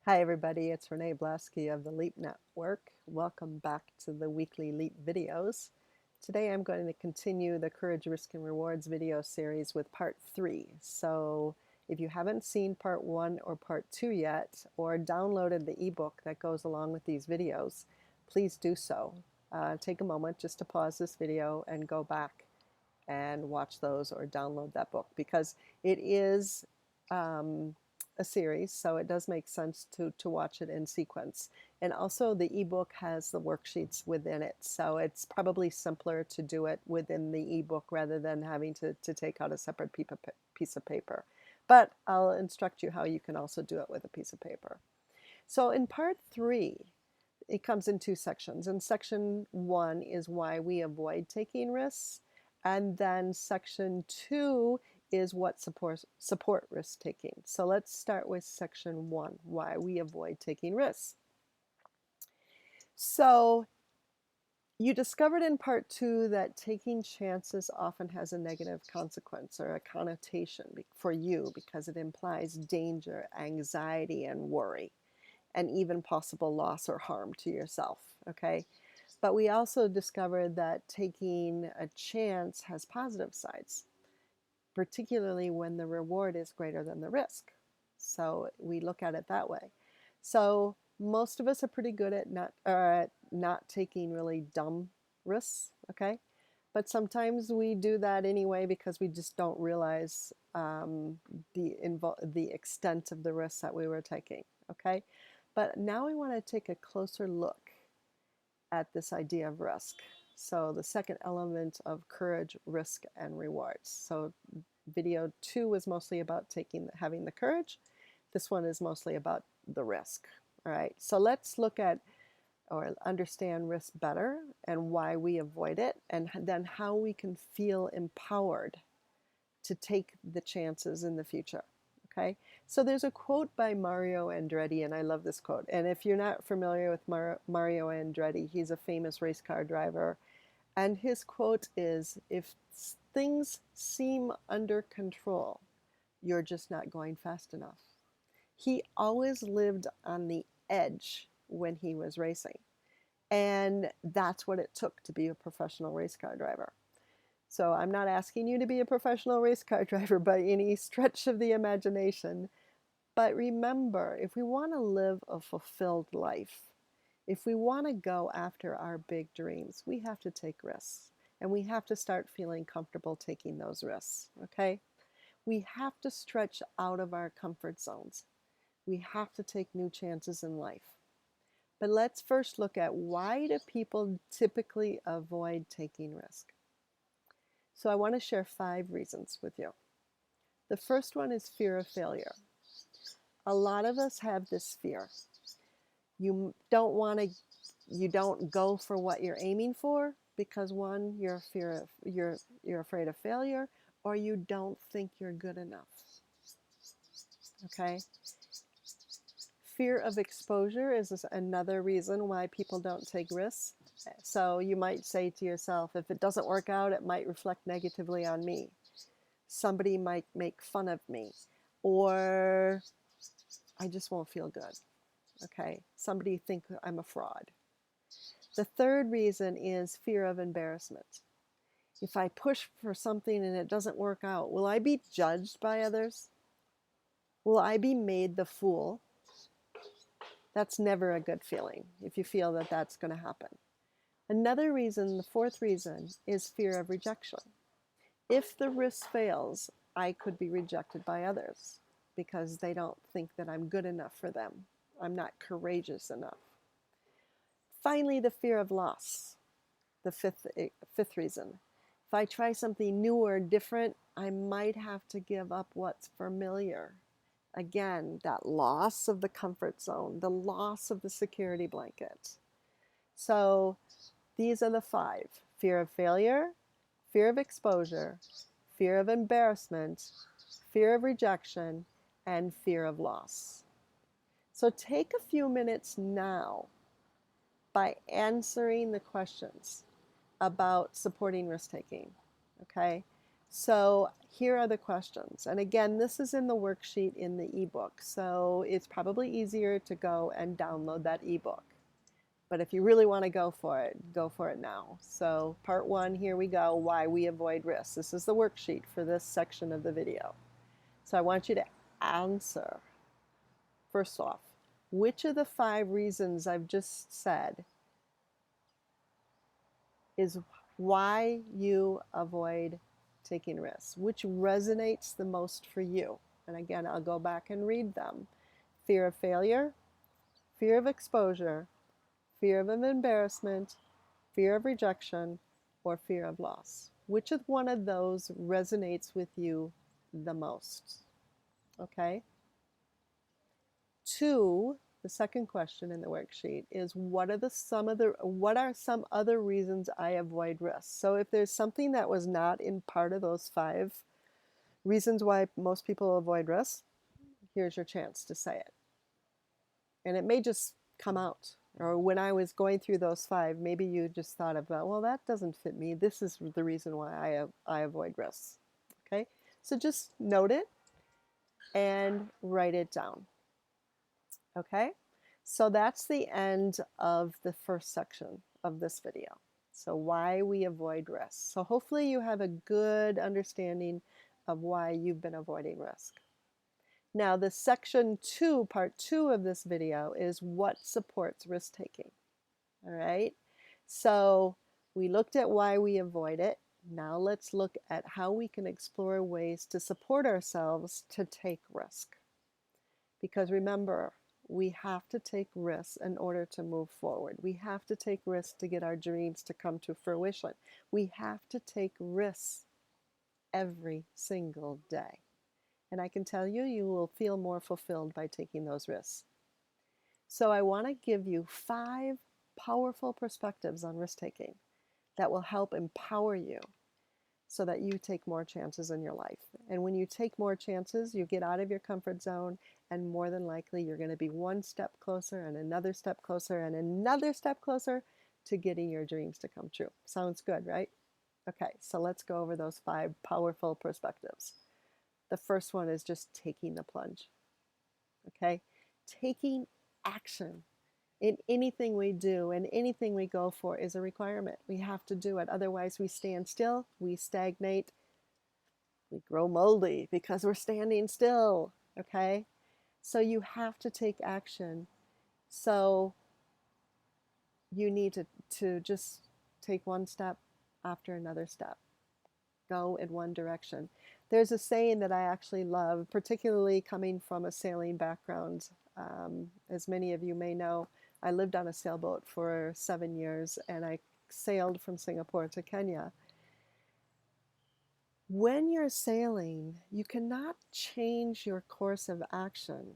Hi, everybody. It's Renee Blasky of the Leap Network. Welcome back to the weekly Leap videos. Today I'm going to continue the Courage, Risk, and Rewards video series with part 3. So if you haven't seen part 1 or part 2 yet, or downloaded the ebook that goes along with these videos, please do so. Take a moment just to pause this video and go back and watch those or download that book, because it is a series, so it does make sense to watch it in sequence. And also the ebook has the worksheets within it, so it's probably simpler to do it within the ebook rather than having to take out a separate piece of paper. But I'll instruct you how you can also do it with a piece of paper. So in part 3, it comes in 2 sections. And section 1 is why we avoid taking risks. And then section 2 is what support risk taking. So let's start with section 1, why we avoid taking risks. So you discovered in part 2 that taking chances often has a negative consequence or a connotation for you because it implies danger, anxiety, and worry, and even possible loss or harm to yourself, okay? But we also discovered that taking a chance has positive sides, particularly when the reward is greater than the risk. So we look at it that way. So most of us are pretty good at not taking really dumb risks, okay? But sometimes we do that anyway because we just don't realize the extent of the risks that we were taking, okay? But now we want to take a closer look at this idea of risk. So the second element of courage, risk, and rewards. So video 2 was mostly about having the courage. This one is mostly about the risk. All right, so let's look at or understand risk better and why we avoid it, and then how we can feel empowered to take the chances in the future. Okay, so there's a quote by Mario Andretti, and I love this quote. And if you're not familiar with Mario Andretti, he's a famous race car driver. And his quote is, if things seem under control, you're just not going fast enough. He always lived on the edge when he was racing. And that's what it took to be a professional race car driver. So I'm not asking you to be a professional race car driver by any stretch of the imagination. But remember, if we want to live a fulfilled life, if we want to go after our big dreams, we have to take risks. And we have to start feeling comfortable taking those risks, okay? We have to stretch out of our comfort zones. We have to take new chances in life. But let's first look at, why do people typically avoid taking risk? So I want to share 5 reasons with you. The first one is fear of failure. A lot of us have this fear. You don't go for what you're aiming for because, one, you're afraid of failure, or you don't think you're good enough. Okay? Fear of exposure is another reason why people don't take risks. So you might say to yourself, if it doesn't work out, it might reflect negatively on me. Somebody might make fun of me, or I just won't feel good. Okay, somebody think I'm a fraud. The third reason is fear of embarrassment. If I push for something and it doesn't work out, will I be judged by others? Will I be made the fool? That's never a good feeling if you feel that that's going to happen. Another reason, the fourth reason, is fear of rejection. If the risk fails, I could be rejected by others because they don't think that I'm good enough for them. I'm not courageous enough. Finally, the fear of loss, the fifth reason. If I try something new or different, I might have to give up what's familiar. Again, that loss of the comfort zone, the loss of the security blanket. So these are the 5: fear of failure, fear of exposure, fear of embarrassment, fear of rejection, and fear of loss. So take a few minutes now by answering the questions about supporting risk taking. Okay? So here are the questions. And again, this is in the worksheet in the ebook. So it's probably easier to go and download that ebook. But if you really want to go for it now. So part 1, here we go, why we avoid risks. This is the worksheet for this section of the video. So I want you to answer, first off, which of the 5 reasons I've just said is why you avoid taking risks? Which resonates the most for you? And again, I'll go back and read them. Fear of failure, fear of exposure, fear of embarrassment, fear of rejection, or fear of loss. Which of one of those resonates with you the most? Okay. 2, the second question in the worksheet is what are some other reasons I avoid risks? So if there's something that was not in part of those 5 reasons why most people avoid risks, here's your chance to say it. And it may just come out. Or when I was going through those 5, maybe you just thought about, well, that doesn't fit me. This is the reason why I avoid risks. Okay? So just note it and write it down. Okay? So that's the end of the first section of this video. So why we avoid risk. So hopefully you have a good understanding of why you've been avoiding risk. Now the section 2, part 2 of this video is what supports risk taking. All right. So we looked at why we avoid it. Now let's look at how we can explore ways to support ourselves to take risk. Because remember, we have to take risks in order to move forward. We have to take risks to get our dreams to come to fruition. We have to take risks every single day. And I can tell you, you will feel more fulfilled by taking those risks. So I want to give you 5 powerful perspectives on risk taking that will help empower you so that you take more chances in your life. And when you take more chances, you get out of your comfort zone, and more than likely you're going to be one step closer and another step closer and another step closer to getting your dreams to come true. Sounds good, right? Okay, so let's go over those 5 powerful perspectives. The first one is just taking the plunge. Okay? Taking action in anything we do and anything we go for is a requirement. We have to do it. Otherwise, we stand still, we stagnate, we grow moldy because we're standing still. Okay? So you have to take action. So you need to just take one step after another step. Go in one direction. There's a saying that I actually love, particularly coming from a sailing background. As many of you may know, I lived on a sailboat for 7 years and I sailed from Singapore to Kenya. When you're sailing, you cannot change your course of action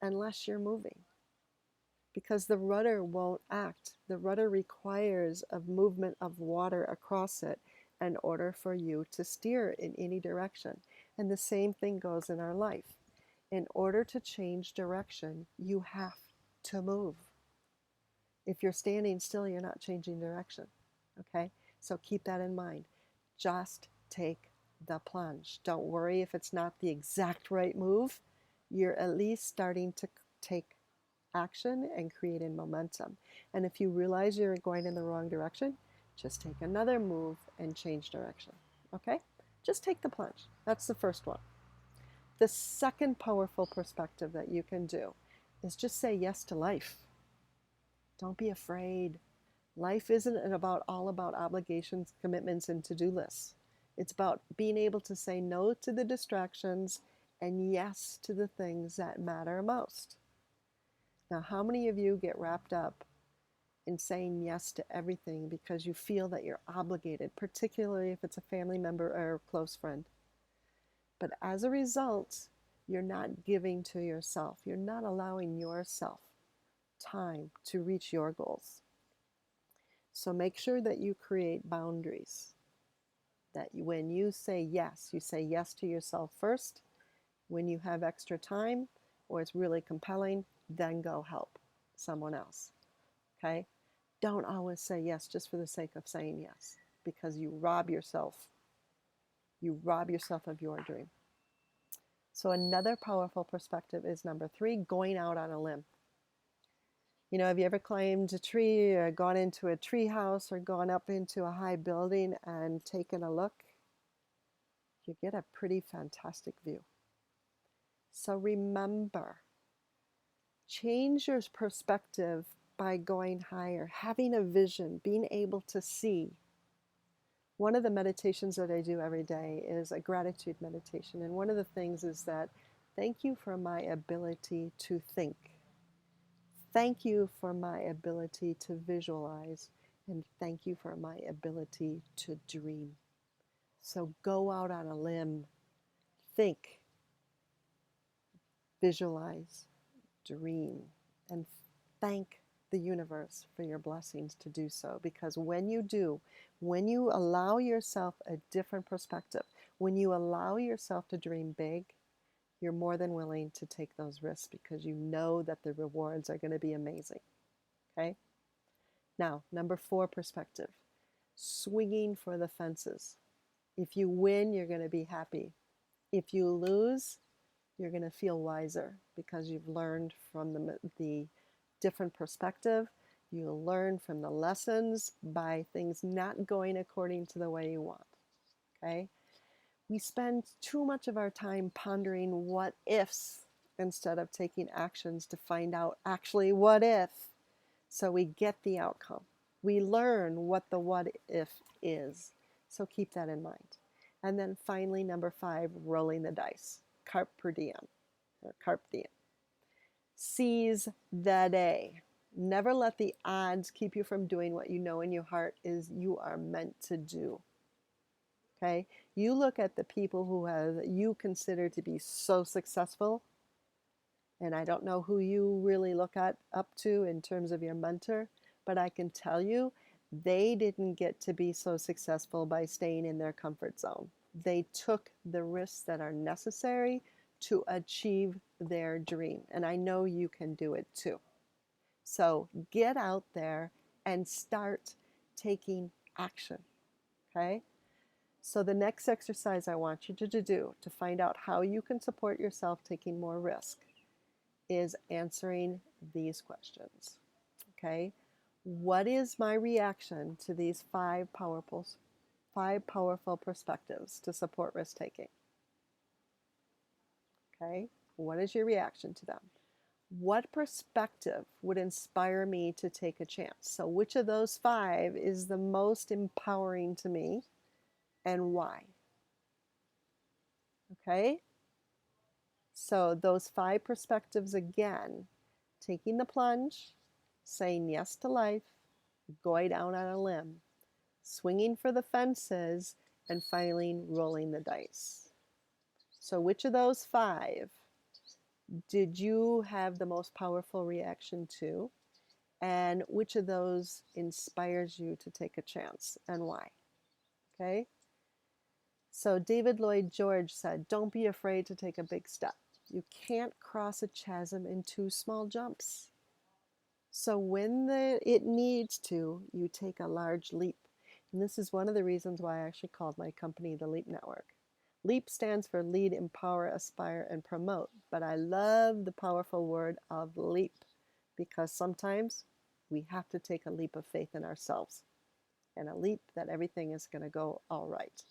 unless you're moving, because the rudder won't act. The rudder requires a movement of water across it in order for you to steer in any direction. And the same thing goes in our life. In order to change direction, you have to move. If you're standing still, you're not changing direction. Okay? So keep that in mind. Just take the plunge. Don't worry if it's not the exact right move. You're at least starting to take action and creating momentum. And if you realize you're going in the wrong direction, just take another move and change direction. Okay? Just take the plunge. That's the first one. The second powerful perspective that you can do is just say yes to life. Don't be afraid. Life isn't all about obligations, commitments, and to-do lists. It's about being able to say no to the distractions and yes to the things that matter most. Now, how many of you get wrapped up in saying yes to everything because you feel that you're obligated, particularly if it's a family member or a close friend? But as a result, you're not giving to yourself. You're not allowing yourself time to reach your goals. So make sure that you create boundaries. That when you say yes to yourself first. When you have extra time or it's really compelling, then go help someone else. Okay? Don't always say yes just for the sake of saying yes, because you rob yourself You rob yourself of your dream. So another powerful perspective is number 3, going out on a limb. You know, have you ever climbed a tree or gone into a tree house or gone up into a high building and taken a look? You get a pretty fantastic view. So remember, change your perspective by going higher, having a vision, being able to see. One of the meditations that I do every day is a gratitude meditation. And one of the things is that thank you for my ability to think. Thank you for my ability to visualize. And thank you for my ability to dream. So go out on a limb, think, visualize, dream, and thank the universe for your blessings to do so. Because when you do, when you allow yourself a different perspective, when you allow yourself to dream big, you're more than willing to take those risks because you know that the rewards are going to be amazing. Okay? Now, number 4 perspective, swinging for the fences. If you win, you're going to be happy. If you lose, you're going to feel wiser because you've learned from the different perspective. You'll learn from the lessons by things not going according to the way you want. Okay? We spend too much of our time pondering what ifs instead of taking actions to find out actually what if. So we get the outcome. We learn what the what if is. So keep that in mind. And then finally, number 5, rolling the dice. Carpe diem, or carpe diem. Seize the day. Never let the odds keep you from doing what you know in your heart is you are meant to do. Okay? You look at the people who have you consider to be so successful, and I don't know who you really look at up to in terms of your mentor, but I can tell you they didn't get to be so successful by staying in their comfort zone. They took the risks that are necessary to achieve their dream. And I know you can do it too. So get out there and start taking action. Okay? So the next exercise I want you to do to find out how you can support yourself taking more risk is answering these questions. Okay? What is my reaction to these 5 powerful perspectives to support risk taking? Okay? What is your reaction to them? What perspective would inspire me to take a chance? So which of those 5 is the most empowering to me and why? Okay? So those 5 perspectives again, taking the plunge, saying yes to life, going out on a limb, swinging for the fences, and finally rolling the dice. So which of those 5 did you have the most powerful reaction to? And which of those inspires you to take a chance and why? Okay? So David Lloyd George said, don't be afraid to take a big step. You can't cross a chasm in 2 small jumps. So when it needs to, you take a large leap. And this is one of the reasons why I actually called my company the Leap Network. LEAP stands for Lead, Empower, Aspire, and Promote. But I love the powerful word of leap because sometimes we have to take a leap of faith in ourselves and a leap that everything is going to go all right.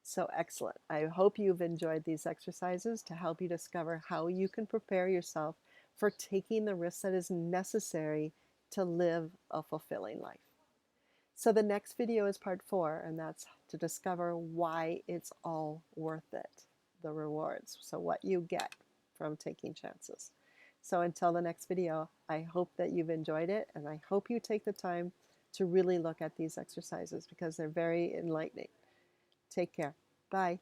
So excellent. I hope you've enjoyed these exercises to help you discover how you can prepare yourself for taking the risk that is necessary to live a fulfilling life. So the next video is part 4, and that's to discover why it's all worth it, the rewards. So what you get from taking chances. So until the next video, I hope that you've enjoyed it, and I hope you take the time to really look at these exercises because they're very enlightening. Take care. Bye.